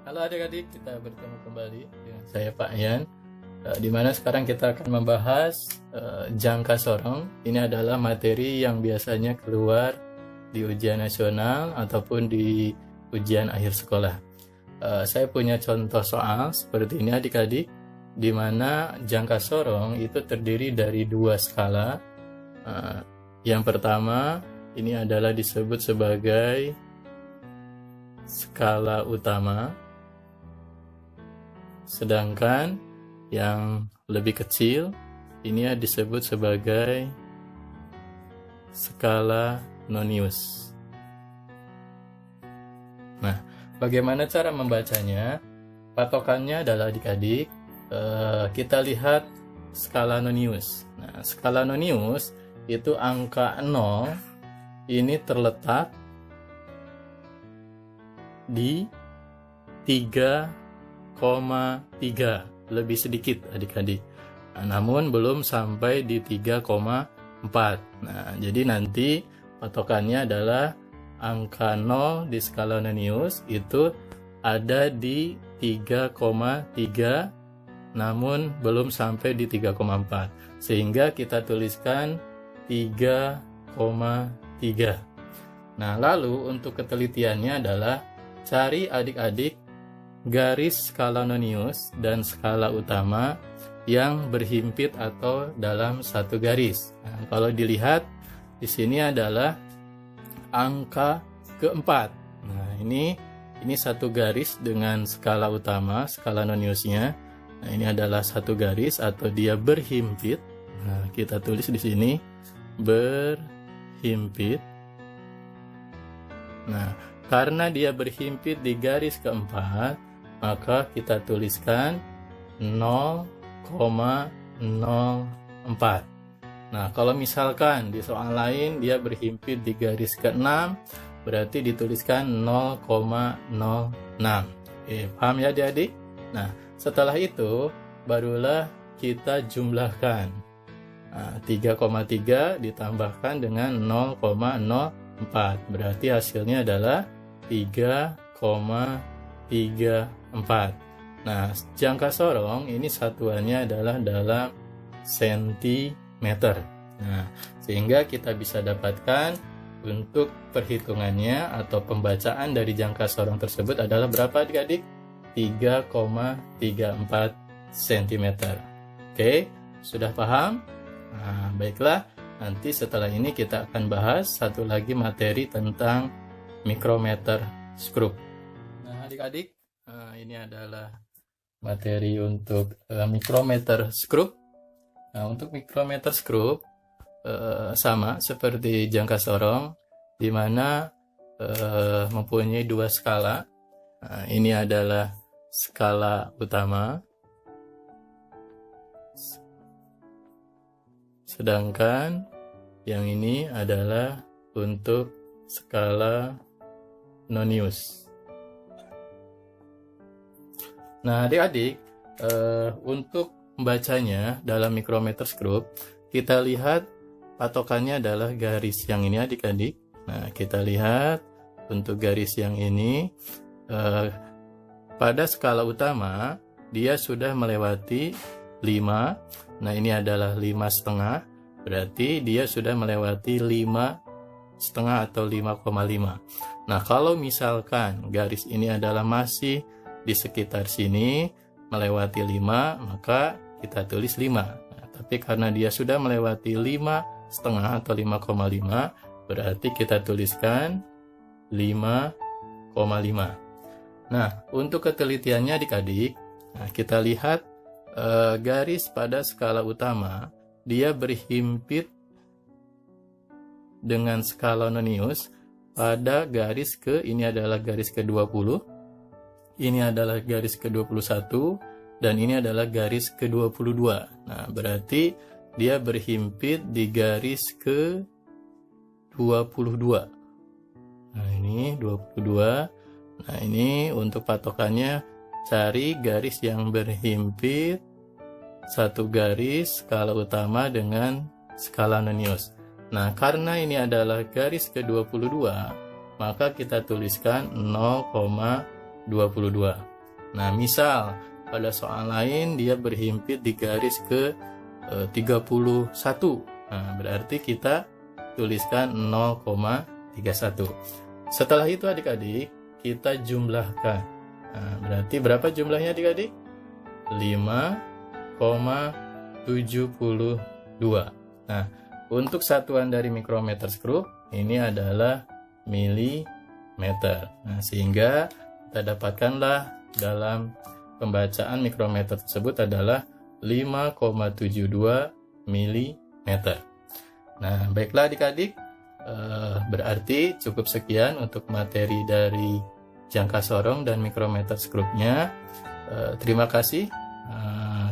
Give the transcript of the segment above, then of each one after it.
Halo adik-adik, kita bertemu kembali dengan saya Pak Yan. Di mana sekarang kita akan membahas jangka sorong. Ini adalah materi yang biasanya keluar di ujian nasional ataupun di ujian akhir sekolah. Saya punya contoh soal seperti ini adik-adik, di mana jangka sorong itu terdiri dari dua skala. Yang pertama ini adalah disebut sebagai skala utama, sedangkan yang lebih kecil ini disebut sebagai skala nonius. Nah, bagaimana cara membacanya? Patokannya adalah adik-adik, kita lihat skala nonius. Nah, skala nonius itu angka 0 ini terletak di 3,3, lebih sedikit adik-adik. Namun belum sampai di 3,4. Nah, jadi nanti patokannya adalah angka 0 di skala nonius itu ada di 3,3 namun belum sampai di 3,4. Sehingga kita tuliskan 3,3. Nah, lalu untuk ketelitiannya adalah cari adik-adik garis skala nonius dan skala utama yang berhimpit atau dalam satu garis. Nah, kalau dilihat di sini adalah angka keempat. Nah, ini satu garis dengan skala utama, skala noniusnya. Nah, ini adalah satu garis atau dia berhimpit. Nah, kita tulis di sini berhimpit. Nah, karena dia berhimpit di garis keempat, maka kita tuliskan 0,04. Nah, kalau misalkan di soal lain dia berhimpit di garis ke-6, berarti dituliskan 0,06. Paham ya adik-adik? Nah, setelah itu barulah kita jumlahkan. Nah, 3,3 ditambahkan dengan 0,04. Berarti hasilnya adalah 3,34. Nah, jangka sorong ini satuannya adalah dalam sentimeter. Nah, sehingga kita bisa dapatkan untuk perhitungannya atau pembacaan dari jangka sorong tersebut adalah berapa adik-adik? 3,34 cm. Oke, sudah paham? Nah, baiklah. Nanti setelah ini kita akan bahas satu lagi materi tentang mikrometer skrup. Nah, adik-adik, ini adalah materi untuk mikrometer skrup. Nah, untuk mikrometer skrup sama seperti jangka sorong, di mana mempunyai dua skala. Nah, ini adalah skala utama, sedangkan yang ini adalah untuk skala nonius. Nah, adik-adik, untuk membacanya dalam mikrometer skrup, kita lihat patokannya adalah garis yang ini adik-adik. Nah, kita lihat untuk garis yang ini, pada skala utama dia sudah melewati 5. Nah, ini adalah 5,5, berarti dia sudah melewati 5,5 atau 5,5. Nah, kalau misalkan garis ini adalah masih di sekitar sini melewati 5, maka kita tulis 5. Nah, tapi karena dia sudah melewati 5,5 atau 5,5, berarti kita tuliskan 5,5. Nah, untuk ketelitiannya adik-adik, nah, kita lihat garis pada skala utama dia berhimpit dengan skala nonius pada garis ini adalah garis ke-20, ini adalah garis ke-21, dan ini adalah garis ke-22. Nah, berarti dia berhimpit di garis ke-22. Nah, ini 22. Nah, ini untuk patokannya cari garis yang berhimpit satu garis skala utama dengan skala nonius. Nah, karena ini adalah garis ke-22, maka kita tuliskan 0,22. Nah, misal pada soal lain dia berhimpit di garis ke 31. Nah, berarti kita tuliskan 0,31. Setelah itu adik-adik, kita jumlahkan. Nah, berarti berapa jumlahnya adik-adik? 5,72. Nah, untuk satuan dari mikrometer skrup ini adalah milimeter. Nah, sehingga kita dapatkanlah dalam pembacaan mikrometer tersebut adalah 5,72 milimeter. Nah, baiklah adik-adik, berarti cukup sekian untuk materi dari jangka sorong dan mikrometer skrupnya. Terima kasih.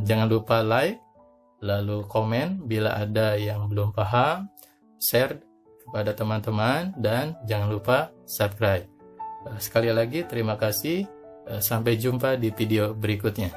Jangan lupa like, lalu komen bila ada yang belum paham, share kepada teman-teman, dan jangan lupa subscribe. Sekali lagi terima kasih. Sampai jumpa di video berikutnya.